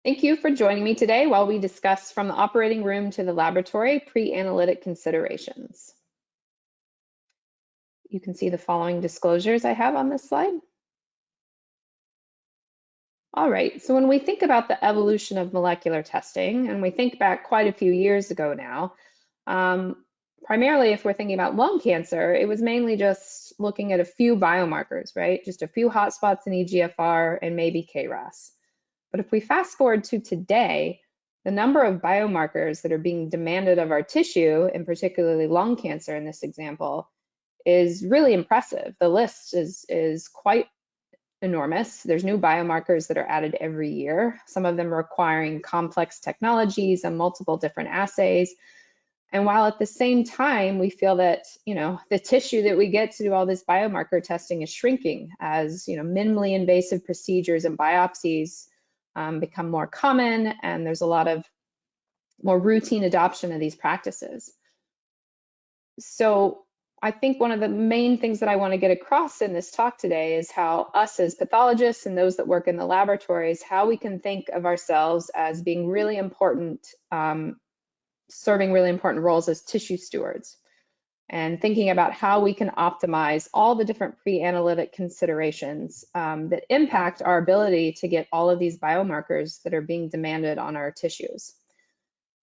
Thank you for joining me today while we discuss from the operating room to the laboratory pre-analytic considerations. You can see the following disclosures I have on this slide. All right, so when we think about the evolution of molecular testing, and we think back quite a few years ago now, primarily if we're thinking about lung cancer, it was mainly just looking at a few biomarkers, right? Just a few hotspots in EGFR and maybe KRAS. But if we fast forward to today, the number of biomarkers that are being demanded of our tissue, and particularly lung cancer in this example, is really impressive. The list is quite enormous. There's new biomarkers that are added every year, some of them requiring complex technologies and multiple different assays. And while at the same time, we feel that, the tissue that we get to do all this biomarker testing is shrinking as, minimally invasive procedures and biopsies become more common, and there's a lot of more routine adoption of these practices. So I think one of the main things that I want to get across in this talk today is how us as pathologists and those that work in the laboratories, how we can think of ourselves as being really important, serving really important roles as tissue stewards, and thinking about how we can optimize all the different pre-analytic considerations that impact our ability to get all of these biomarkers that are being demanded on our tissues.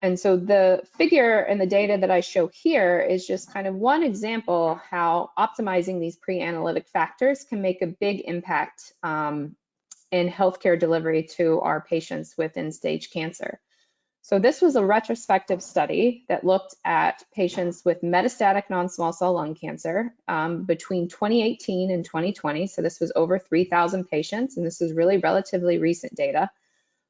And so the figure and the data that I show here is just kind of one example how optimizing these pre-analytic factors can make a big impact in healthcare delivery to our patients with end-stage cancer. So this was a retrospective study that looked at patients with metastatic non-small cell lung cancer between 2018 and 2020. So this was over 3,000 patients, and this is really relatively recent data.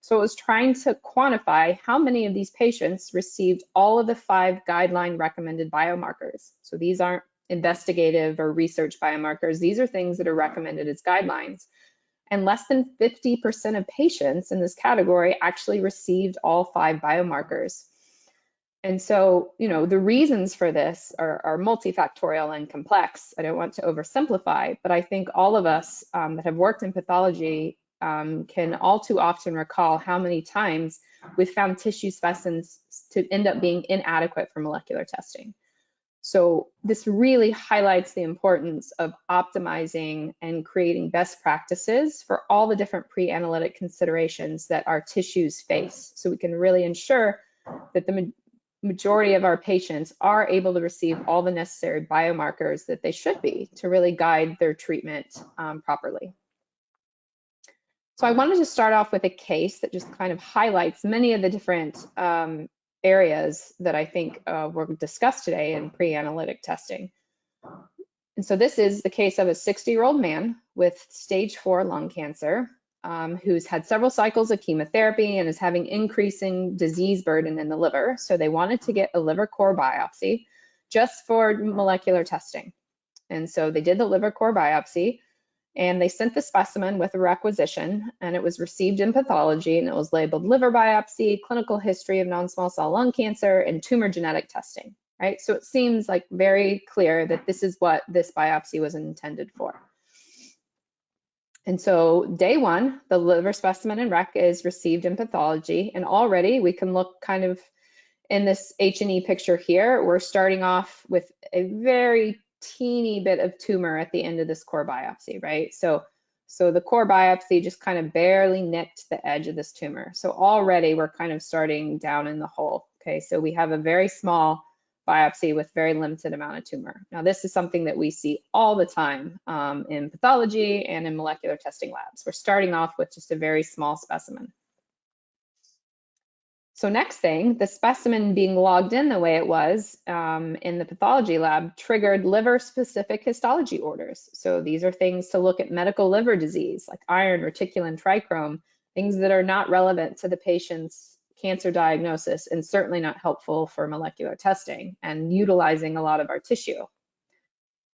So it was trying to quantify how many of these patients received all of the 5 guideline recommended biomarkers. So these aren't investigative or research biomarkers. These are things that are recommended as guidelines. And less than 50% of patients in this category actually received all 5 biomarkers. And so, the reasons for this are multifactorial and complex. I don't want to oversimplify, but I think all of us that have worked in pathology can all too often recall how many times we've found tissue specimens to end up being inadequate for molecular testing. So this really highlights the importance of optimizing and creating best practices for all the different pre-analytic considerations that our tissues face, so we can really ensure that the majority of our patients are able to receive all the necessary biomarkers that they should be to really guide their treatment properly. So I wanted to start off with a case that just kind of highlights many of the different areas that I think were discussed today in pre-analytic testing. And so this is the case of a 60-year-old man with stage 4 lung cancer who's had several cycles of chemotherapy and is having increasing disease burden in the liver. So they wanted to get a liver core biopsy just for molecular testing. And so they did the liver core biopsy, and they sent the specimen with a requisition, and it was received in pathology, and it was labeled liver biopsy, clinical history of non-small cell lung cancer, and tumor genetic testing, right? So it seems like very clear that this is what this biopsy was intended for. And so day 1, the liver specimen and rec is received in pathology, and already we can look kind of in this H&E picture here, we're starting off with a very teeny bit of tumor at the end of this core biopsy, right? So the core biopsy just kind of barely nicked the edge of this tumor. So already we're kind of starting down in the hole, okay? So we have a very small biopsy with very limited amount of tumor. Now this is something that we see all the time in pathology and in molecular testing labs. We're starting off with just a very small specimen. So next thing, the specimen being logged in the way it was in the pathology lab triggered liver-specific histology orders. So these are things to look at medical liver disease like iron, reticulin, trichrome, things that are not relevant to the patient's cancer diagnosis and certainly not helpful for molecular testing and utilizing a lot of our tissue.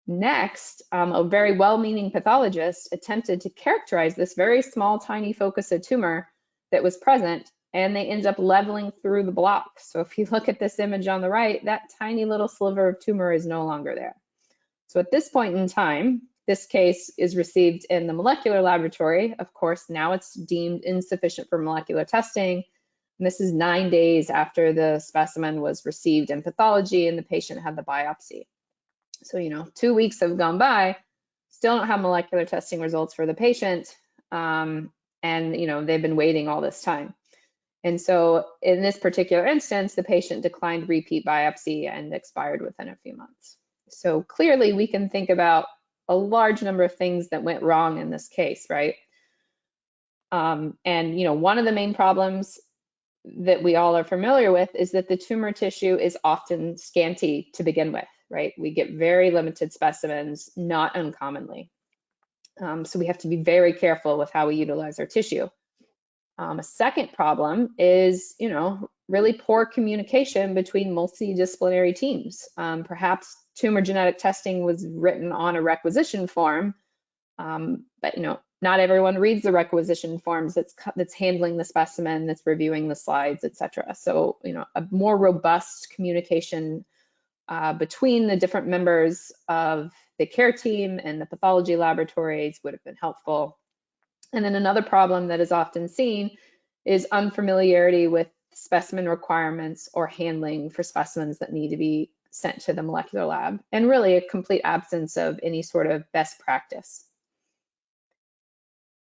Next, a very well-meaning pathologist attempted to characterize this very small, tiny focus of tumor that was present, and they end up leveling through the block. So if you look at this image on the right, that tiny little sliver of tumor is no longer there. So at this point in time, this case is received in the molecular laboratory. Of course, now it's deemed insufficient for molecular testing. And this is 9 days after the specimen was received in pathology and the patient had the biopsy. So, 2 weeks have gone by, still don't have molecular testing results for the patient. And, they've been waiting all this time. And so in this particular instance, the patient declined repeat biopsy and expired within a few months. So clearly we can think about a large number of things that went wrong in this case, right? And, one of the main problems that we all are familiar with is that the tumor tissue is often scanty to begin with, right? We get very limited specimens, not uncommonly. So we have to be very careful with how we utilize our tissue. A second problem is, really poor communication between multidisciplinary teams. Perhaps tumor genetic testing was written on a requisition form, but not everyone reads the requisition forms that's handling the specimen, that's reviewing the slides, etc. So, a more robust communication between the different members of the care team and the pathology laboratories would have been helpful. And then another problem that is often seen is unfamiliarity with specimen requirements or handling for specimens that need to be sent to the molecular lab, and really a complete absence of any sort of best practice.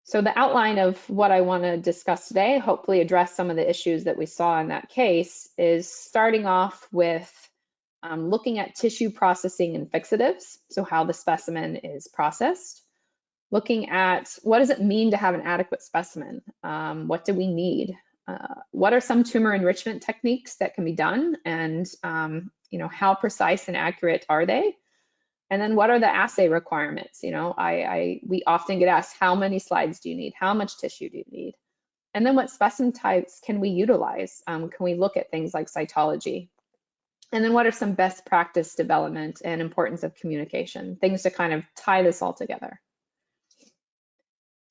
So the outline of what I want to discuss today, hopefully address some of the issues that we saw in that case, is starting off with looking at tissue processing and fixatives, so how the specimen is processed. Looking at what does it mean to have an adequate specimen? What do we need? What are some tumor enrichment techniques that can be done? And how precise and accurate are they? And then what are the assay requirements? We often get asked, how many slides do you need? How much tissue do you need? And then what specimen types can we utilize? Can we look at things like cytology? And then what are some best practice development and importance of communication? Things to kind of tie this all together.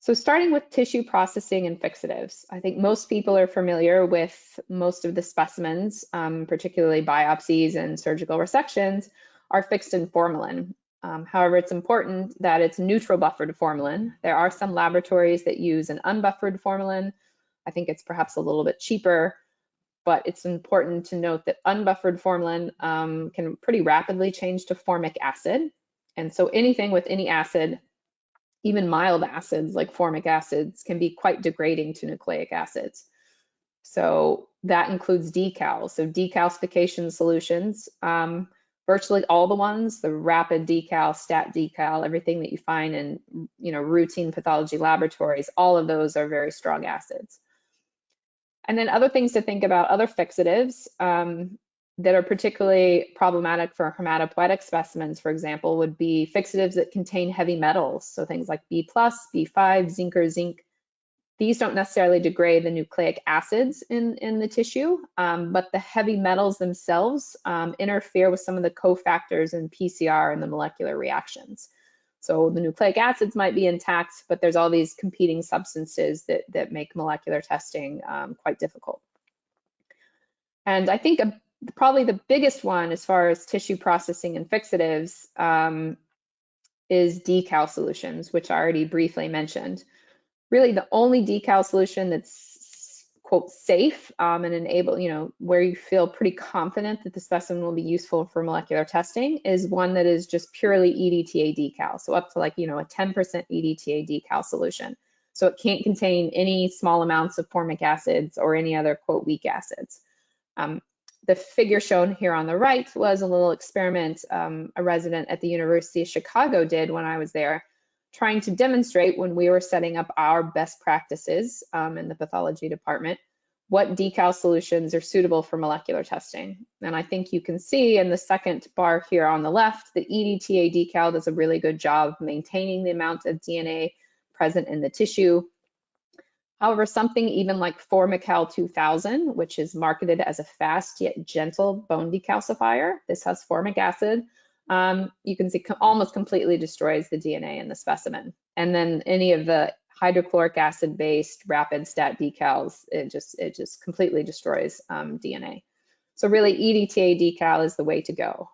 So starting with tissue processing and fixatives, I think most people are familiar with most of the specimens, particularly biopsies and surgical resections, are fixed in formalin. However, it's important that it's neutral buffered formalin. There are some laboratories that use an unbuffered formalin. I think it's perhaps a little bit cheaper, but it's important to note that unbuffered formalin can pretty rapidly change to formic acid. And so anything with any acid, even mild acids like formic acids, can be quite degrading to nucleic acids. So that includes decals. So decalcification solutions, virtually all the ones, the rapid decal, stat decal, everything that you find in routine pathology laboratories, all of those are very strong acids. And then other things to think about, other fixatives that are particularly problematic for hematopoietic specimens, for example, would be fixatives that contain heavy metals. So things like B+, B5, zinc or zinc. These don't necessarily degrade the nucleic acids in the tissue, but the heavy metals themselves interfere with some of the cofactors in PCR and the molecular reactions. So the nucleic acids might be intact, but there's all these competing substances that make molecular testing quite difficult. And I think probably the biggest one as far as tissue processing and fixatives is decal solutions, which I already briefly mentioned. Really the only decal solution that's, quote, safe and enable, where you feel pretty confident that the specimen will be useful for molecular testing is one that is just purely EDTA decal. So up to like, a 10% EDTA decal solution. So it can't contain any small amounts of formic acids or any other, quote, weak acids. The figure shown here on the right was a little experiment a resident at the University of Chicago did when I was there, trying to demonstrate when we were setting up our best practices in the pathology department, what decal solutions are suitable for molecular testing. And I think you can see in the second bar here on the left, the EDTA decal does a really good job maintaining the amount of DNA present in the tissue. However, something even like Formical 2000, which is marketed as a fast yet gentle bone decalcifier, this has formic acid, you can see almost completely destroys the DNA in the specimen. And then any of the hydrochloric acid based rapid stat decals, it just completely destroys DNA. So really EDTA decal is the way to go.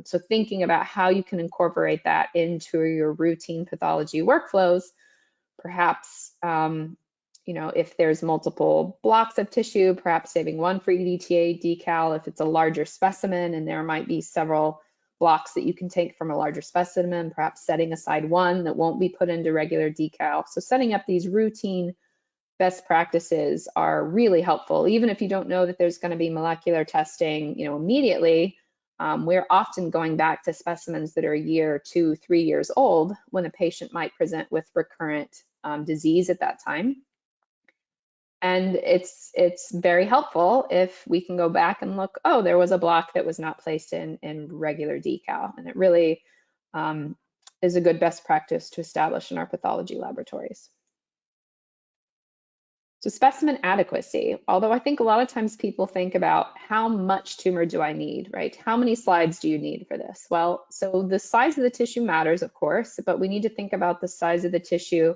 So thinking about how you can incorporate that into your routine pathology workflows, perhaps, if there's multiple blocks of tissue, perhaps saving one for EDTA decal if it's a larger specimen and there might be several blocks that you can take from a larger specimen, perhaps setting aside one that won't be put into regular decal. So setting up these routine best practices are really helpful. Even if you don't know that there's going to be molecular testing, immediately, we're often going back to specimens that are a year, 2, 3 years old when a patient might present with recurrent disease at that time. And it's very helpful if we can go back and look, oh, there was a block that was not placed in regular decal. And it really is a good best practice to establish in our pathology laboratories. So specimen adequacy, although I think a lot of times people think about how much tumor do I need, right? How many slides do you need for this? Well, so the size of the tissue matters, of course, but we need to think about the size of the tissue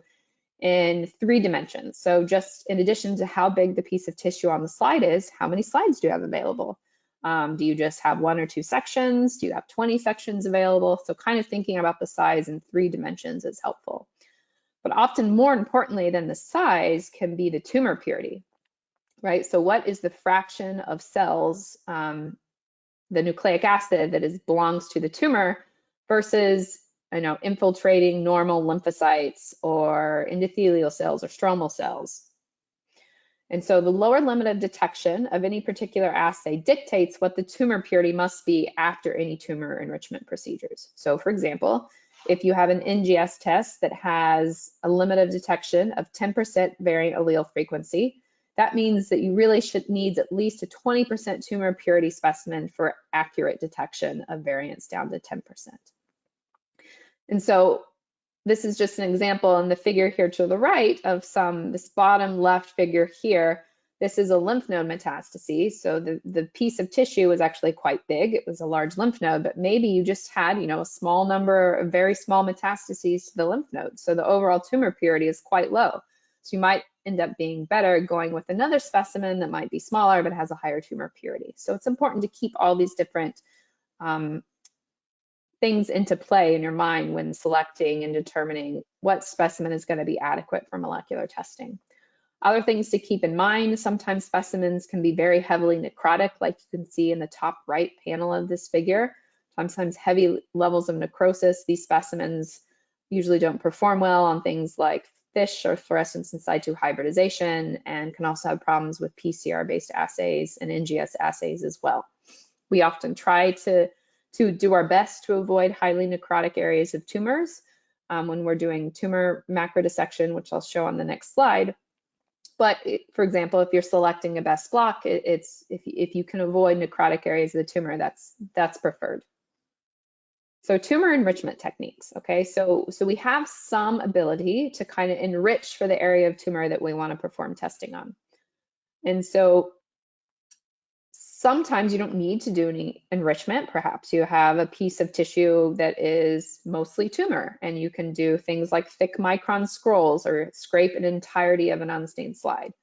in 3 dimensions. So just in addition to how big the piece of tissue on the slide is, how many slides do you have available? Do you just have 1 or 2 sections? Do you have 20 sections available? So kind of thinking about the size in 3 dimensions is helpful. But often more importantly than the size can be the tumor purity, right? So what is the fraction of cells, the nucleic acid that belongs to the tumor versus infiltrating normal lymphocytes or endothelial cells or stromal cells. And so the lower limit of detection of any particular assay dictates what the tumor purity must be after any tumor enrichment procedures. So for example, if you have an NGS test that has a limit of detection of 10% variant allele frequency, that means that you really need at least a 20% tumor purity specimen for accurate detection of variants down to 10%. And so this is just an example in the figure here to the right of this bottom left figure here. This is a lymph node metastasis. So the piece of tissue was actually quite big. It was a large lymph node, but maybe you just had, a small number of very small metastases to the lymph node. So the overall tumor purity is quite low. So you might end up being better going with another specimen that might be smaller, but has a higher tumor purity. So it's important to keep all these different things into play in your mind when selecting and determining what specimen is going to be adequate for molecular testing. Other things to keep in mind, sometimes specimens can be very heavily necrotic, like you can see in the top right panel of this figure. Sometimes heavy levels of necrosis. These specimens usually don't perform well on things like FISH or fluorescence in situ hybridization, and can also have problems with PCR-based assays and NGS assays as well. We often try to do our best to avoid highly necrotic areas of tumors when we're doing tumor macrodissection, which I'll show on the next slide. But for example, if you're selecting a best block, if you can avoid necrotic areas of the tumor, that's preferred. So tumor enrichment techniques, okay? So we have some ability to kind of enrich for the area of tumor that we want to perform testing on. And so sometimes you don't need to do any enrichment. Perhaps you have a piece of tissue that is mostly tumor, and you can do things like thick micron scrolls or scrape an entirety of an unstained slide.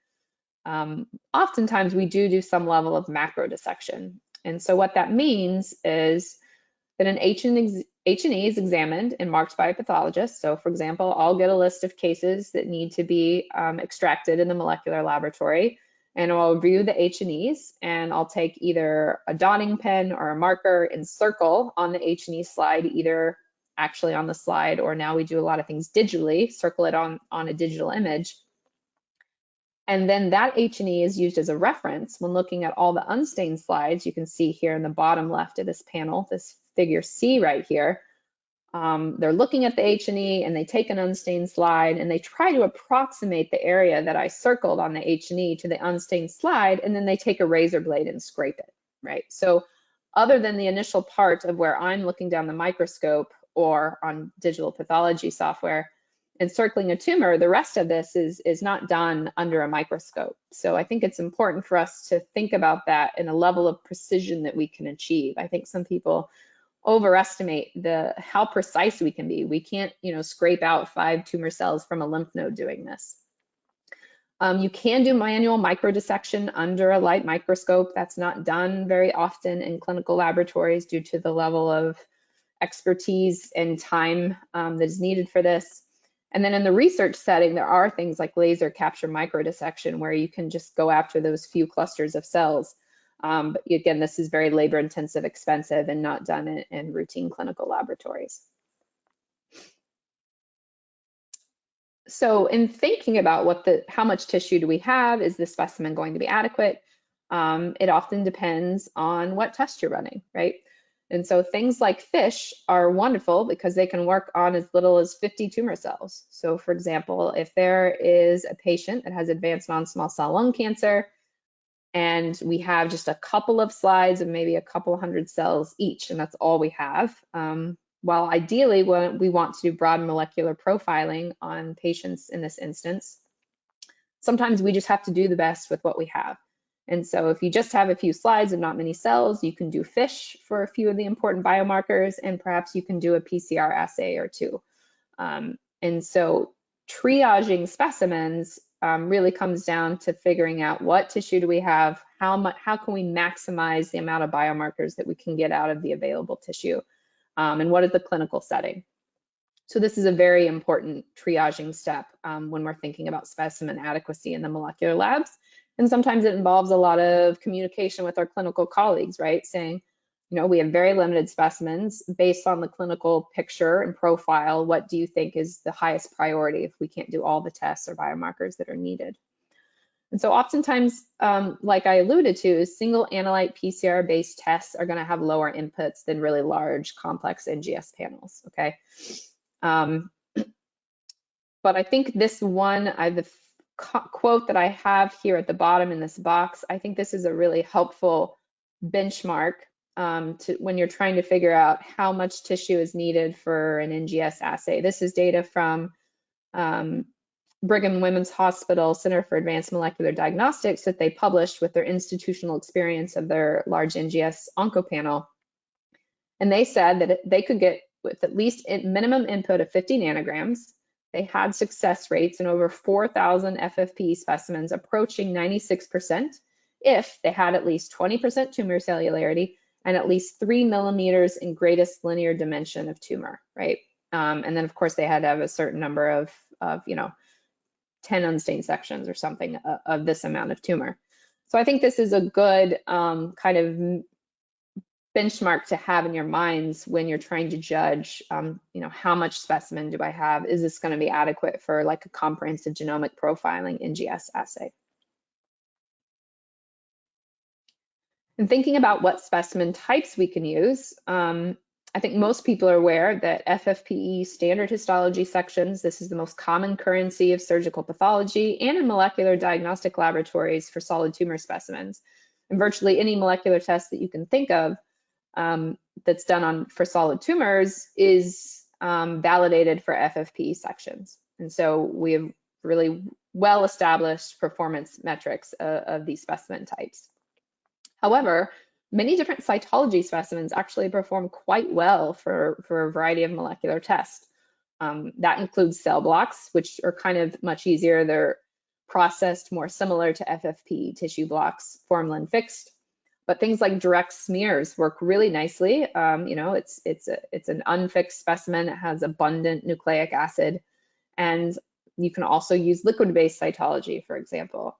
Oftentimes we do some level of macro dissection. And so what that means is that an H&E is examined and marked by a pathologist. So for example, I'll get a list of cases that need to be extracted in the molecular laboratory, and I'll review the H&Es, and I'll take either a dotting pen or a marker and circle on the H&E slide, either actually on the slide, or now we do a lot of things digitally, circle it on a digital image. And then that H&E is used as a reference when looking at all the unstained slides. You can see here in the bottom left of this panel, this figure C right here. They're looking at the H&E and they take an unstained slide and they try to approximate the area that I circled on the H&E to the unstained slide, and then they take a razor blade and scrape it, right? So other than the initial part of where I'm looking down the microscope or on digital pathology software and circling a tumor, the rest of this is not done under a microscope. So I think it's important for us to think about that in a level of precision that we can achieve. I think some people overestimate how precise we can be. We can't, scrape out 5 tumor cells from a lymph node doing this. You can do manual microdissection under a light microscope. That's not done very often in clinical laboratories due to the level of expertise and time that is needed for this. And then in the research setting, there are things like laser capture microdissection where you can just go after those few clusters of cells. But again, this is very labor intensive, expensive, and not done in routine clinical laboratories. So in thinking about how much tissue do we have, is the specimen going to be adequate? It often depends on what test you're running, right? And so things like FISH are wonderful because they can work on as little as 50 tumor cells. So for example, if there is a patient that has advanced non-small cell lung cancer, and we have just a couple of slides of maybe a couple hundred cells each, and that's all we have. While ideally we want to do broad molecular profiling on patients in this instance, sometimes we just have to do the best with what we have. And so if you just have a few slides and not many cells, you can do FISH for a few of the important biomarkers, and perhaps you can do a PCR assay or two. And so triaging specimens really comes down to figuring out what tissue do we have, how can we maximize the amount of biomarkers that we can get out of the available tissue, and what is the clinical setting. So this is a very important triaging step when we're thinking about specimen adequacy in the molecular labs. And sometimes it involves a lot of communication with our clinical colleagues, right? Saying, you know, we have very limited specimens based on the clinical picture and profile. What do you think is the highest priority if we can't do all the tests or biomarkers that are needed? And so oftentimes, like I alluded to, is single analyte PCR-based tests are going to have lower inputs than really large, complex NGS panels, okay? But I think this one, the quote that I have here at the bottom in this box, I think this is a really helpful benchmark when you're trying to figure out how much tissue is needed for an NGS assay. This is data from Brigham and Women's Hospital Center for Advanced Molecular Diagnostics that they published with their institutional experience of their large NGS oncopanel. And they said that they could get with at least a minimum input of 50 nanograms. They had success rates in over 4,000 FFPE specimens approaching 96% if they had at least 20% tumor cellularity and at least 3 millimeters in greatest linear dimension of tumor, right? And then of course they had to have a certain number of 10 unstained sections or something of this amount of tumor. So I think this is a good kind of benchmark to have in your minds when you're trying to judge, how much specimen do I have? Is this going to be adequate for like a comprehensive genomic profiling NGS assay? And thinking about what specimen types we can use, I think most people are aware that FFPE standard histology sections, this is the most common currency of surgical pathology and in molecular diagnostic laboratories for solid tumor specimens. And virtually any molecular test that you can think of that's done for solid tumors is validated for FFPE sections. And so we have really well-established performance metrics of these specimen types. However, many different cytology specimens actually perform quite well for a variety of molecular tests. That includes cell blocks, which are kind of much easier. They're processed more similar to FFPE tissue blocks, formalin fixed. But things like direct smears work really nicely. It's an unfixed specimen that has abundant nucleic acid, and you can also use liquid-based cytology, for example.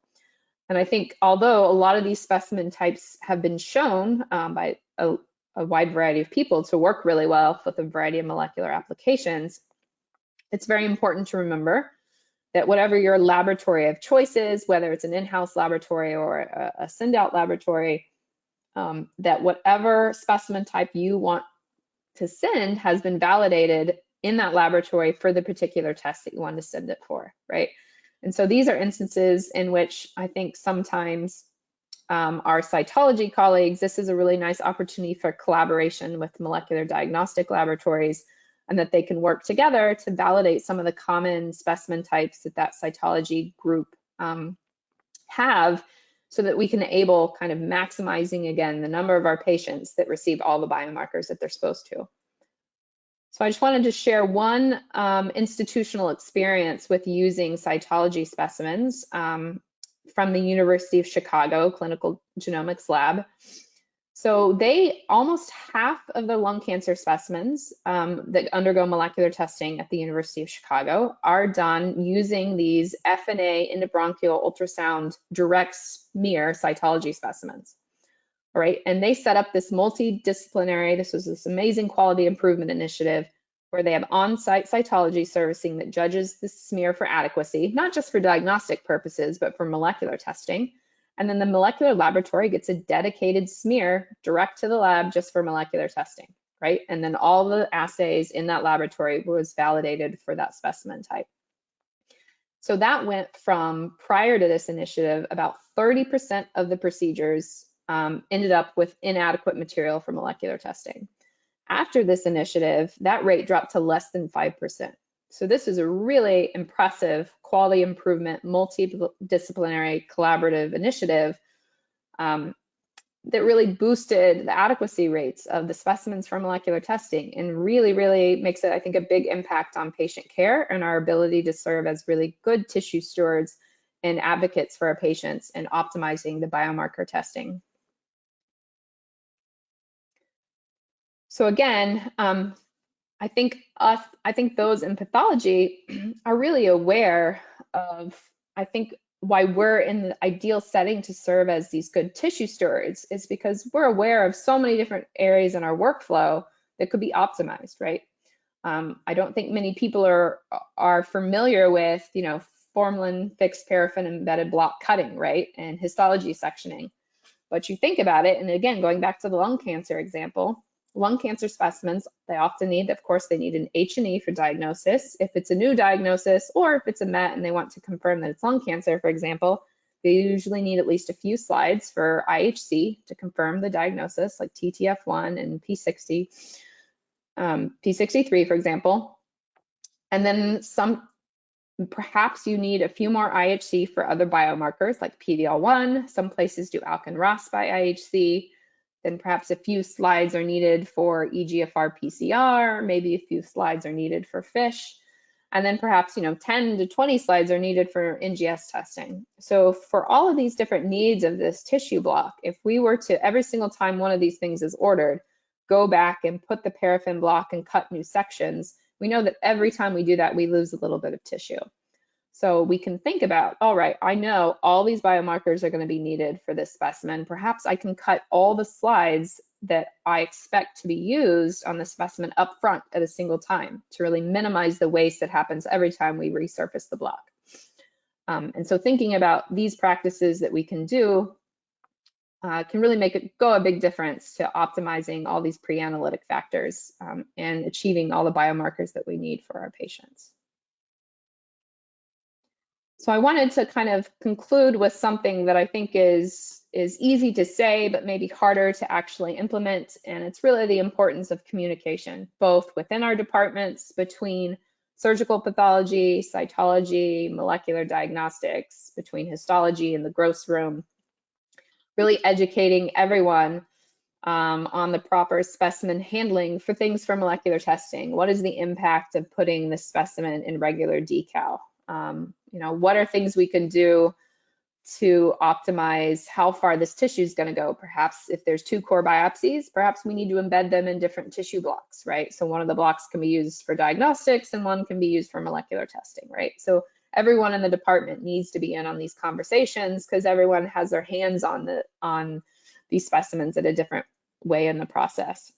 And I think although a lot of these specimen types have been shown by a wide variety of people to work really well with a variety of molecular applications, it's very important to remember that whatever your laboratory of choice is, whether it's an in-house laboratory or a send-out laboratory, that whatever specimen type you want to send has been validated in that laboratory for the particular test that you want to send it for, right? And so these are instances in which I think sometimes our cytology colleagues, this is a really nice opportunity for collaboration with molecular diagnostic laboratories, and that they can work together to validate some of the common specimen types that cytology group have, so that we can enable kind of maximizing, again, the number of our patients that receive all the biomarkers that they're supposed to. So I just wanted to share one institutional experience with using cytology specimens from the University of Chicago Clinical Genomics Lab. So they, almost half of the lung cancer specimens that undergo molecular testing at the University of Chicago are done using these FNA endobronchial ultrasound direct smear cytology specimens. All right, and they set up this multidisciplinary, this was this amazing quality improvement initiative where they have on-site cytology servicing that judges the smear for adequacy, not just for diagnostic purposes, but for molecular testing. And then the molecular laboratory gets a dedicated smear direct to the lab just for molecular testing, right? And then all the assays in that laboratory was validated for that specimen type. So that went from, prior to this initiative, about 30% of the procedures ended up with inadequate material for molecular testing. After this initiative, that rate dropped to less than 5%. So this is a really impressive quality improvement, multidisciplinary collaborative initiative that really boosted the adequacy rates of the specimens for molecular testing and really, really makes it, I think, a big impact on patient care and our ability to serve as really good tissue stewards and advocates for our patients and optimizing the biomarker testing. So again, I think those in pathology are really aware of, I think, why we're in the ideal setting to serve as these good tissue stewards is because we're aware of so many different areas in our workflow that could be optimized, right? I don't think many people are familiar with, you know, formalin fixed paraffin embedded block cutting, right? And histology sectioning. But you think about it, and again, going back to the lung cancer example, lung cancer specimens, they often need, of course, they need an H&E for diagnosis. If it's a new diagnosis, or if it's a MET and they want to confirm that it's lung cancer, for example, they usually need at least a few slides for IHC to confirm the diagnosis, like TTF1 and P60, P63, for example. And then perhaps you need a few more IHC for other biomarkers like PD-L1. Some places do ALK and ROS by IHC. Then perhaps a few slides are needed for EGFR PCR, maybe a few slides are needed for FISH, and then perhaps, you know, 10 to 20 slides are needed for NGS testing. So for all of these different needs of this tissue block, if we were to, every single time one of these things is ordered, go back and put the paraffin block and cut new sections, we know that every time we do that, we lose a little bit of tissue. So we can think about, all right, I know all these biomarkers are going to be needed for this specimen. Perhaps I can cut all the slides that I expect to be used on the specimen up front at a single time to really minimize the waste that happens every time we resurface the block. And so thinking about these practices that we can do can really make it go a big difference to optimizing all these pre-analytic factors and achieving all the biomarkers that we need for our patients. So I wanted to kind of conclude with something that I think is easy to say, but maybe harder to actually implement. And it's really the importance of communication, both within our departments, between surgical pathology, cytology, molecular diagnostics, between histology and the gross room, really educating everyone on the proper specimen handling for things for molecular testing. What is the impact of putting the specimen in regular decal? You know, what are things we can do to optimize how far this tissue is going to go? Perhaps if there's 2 core biopsies, perhaps we need to embed them in different tissue blocks, right? So one of the blocks can be used for diagnostics and one can be used for molecular testing, right? So everyone in the department needs to be in on these conversations because everyone has their hands on these specimens at a different way in the process.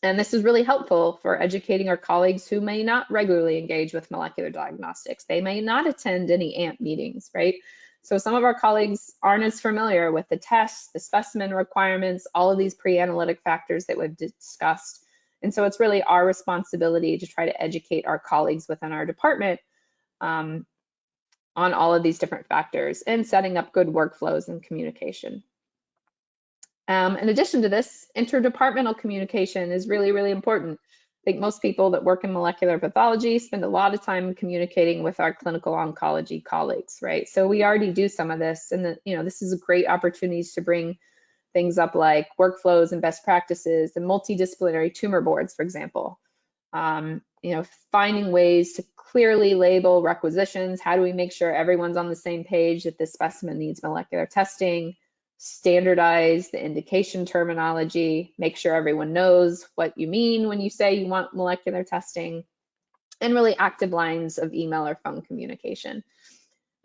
And this is really helpful for educating our colleagues who may not regularly engage with molecular diagnostics. They may not attend any AMP meetings, right? So some of our colleagues aren't as familiar with the tests, the specimen requirements, all of these pre-analytic factors that we've discussed. And so it's really our responsibility to try to educate our colleagues within our department on all of these different factors and setting up good workflows and communication. In addition to this, interdepartmental communication is really, really important. I think most people that work in molecular pathology spend a lot of time communicating with our clinical oncology colleagues, right? So we already do some of this, and this is a great opportunity to bring things up like workflows and best practices and multidisciplinary tumor boards, for example. You know, finding ways to clearly label requisitions. How do we make sure everyone's on the same page that this specimen needs molecular testing? Standardize the indication terminology, make sure everyone knows what you mean when you say you want molecular testing, and really active lines of email or phone communication.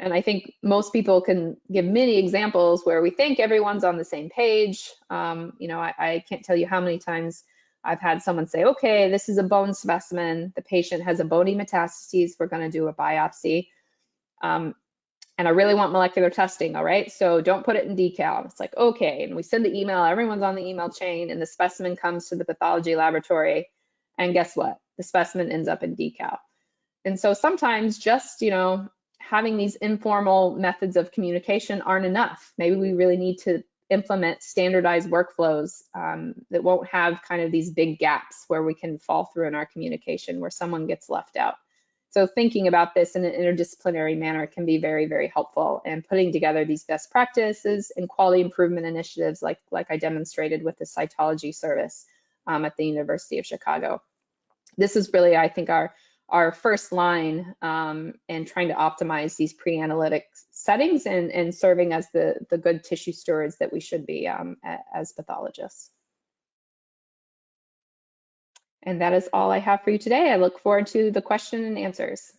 And I think most people can give many examples where we think everyone's on the same page. You know, I can't tell you how many times I've had someone say, okay, this is a bone specimen. The patient has a bony metastases. We're going to do a biopsy. And I really want molecular testing, all right? So don't put it in decal. It's like, okay, and we send the email, everyone's on the email chain, and the specimen comes to the pathology laboratory, and guess what? The specimen ends up in decal. And so sometimes just, you know, having these informal methods of communication aren't enough. Maybe we really need to implement standardized workflows that won't have kind of these big gaps where we can fall through in our communication, where someone gets left out. So thinking about this in an interdisciplinary manner can be very, very helpful, and putting together these best practices and quality improvement initiatives like I demonstrated with the cytology service at the University of Chicago. This is really, I think, our first line in trying to optimize these pre-analytic settings and serving as the good tissue stewards that we should be as pathologists. And that is all I have for you today. I look forward to the question and answers.